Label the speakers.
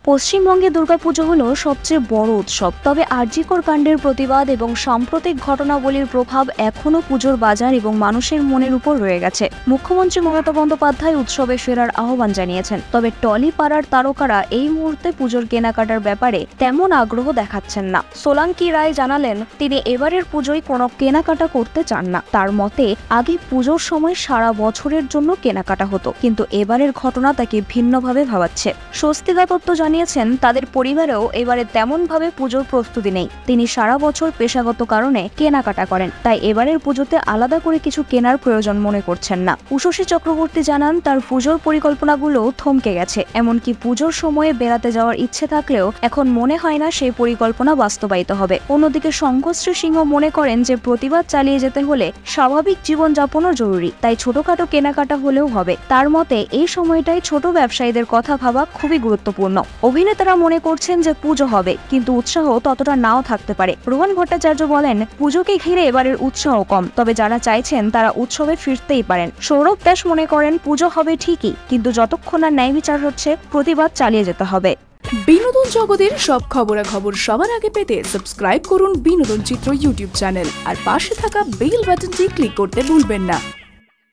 Speaker 1: পশ্চিমবঙ্গে দুর্গাপুজো হলো সবচেয়ে বড় উৎসব। তবে আরজিকর কাণ্ডের প্রতিবাদ এবং সাম্প্রতিক ঘটনাবলীর প্রভাব এখনও পুজোর বাজার এবং মানুষের মনের উপর রয়ে গেছে। মুখ্যমন্ত্রী মমতা বন্দ্যোপাধ্যায় উৎসবে ফেরার আহ্বান জানিয়েছেন, তবে টলি পাড়ার তারকারা এই মুহূর্তে পুজোর কেনাকাটার ব্যাপারে তেমন আগ্রহ দেখাচ্ছেন না। সোলাঙ্কি রায় জানালেন, তিনি এবারের পুজোয় কোনো কেনাকাটা করতে চান না। তার মতে, আগে পুজোর সময় সারা বছরের জন্য কেনাকাটা হতো, কিন্তু এবারের ঘটনা তাকে ভিন্নভাবে ভাবাচ্ছে। স্বস্তিকা দত্ত জানিয়েছেন, তাদের পরিবারেও এবারে তেমন ভাবে পুজোর প্রস্তুতি নেই। তিনি সারা বছর পেশাগত কারণে কেনাকাটা করেন, তাই এবারের পুজোতে আলাদা করে কিছু কেনার প্রয়োজন মনে করছেন না। উষসী চক্রবর্তী জানান, তার পুজোর পরিকল্পনাগুলো থমকে গেছে। এমনকি পুজোর সময়ে বেড়াতে যাওয়ার ইচ্ছে থাকলেও এখন মনে হয় না সেই পরিকল্পনা বাস্তবায়িত হবে। অন্যদিকে শঙ্কশ্রী সিংহ মনে করেন যে প্রতিবাদ চালিয়ে যেতে হলে স্বাভাবিক জীবনযাপনও জরুরি, তাই ছোটখাটো কেনাকাটা হলেও হবে। তার মতে, এই সময়টাই ছোট ব্যবসায়ীদের কথা ভাবা খুবই গুরুত্বপূর্ণ। অভিনেতারা মনে করছেন যে পুজো হবে, কিন্তু উৎসাহ ততটা নাও থাকতে পারে। রোহন ভট্টাচার্য বলেন, পুজোকে ঘিরে এবারের উৎসাহ কম, তবে যারা চাইছেন তারা উৎসবে ফিরতেই পারেন। সৌরভ দাস মনে করেন, পুজো হবে ঠিকই, কিন্তু যতক্ষণ না ন্যায় বিচার হচ্ছে, প্রতিবাদ চালিয়ে যেতে হবে।
Speaker 2: বিনোদন জগতের সব খবরাখবর সবার আগে পেতে সাবস্ক্রাইব করুন বিনোদন চিত্র ইউটিউব চ্যানেল আর পাশে থাকা বেল বাটনটি ক্লিক করতে ভুলবেন না।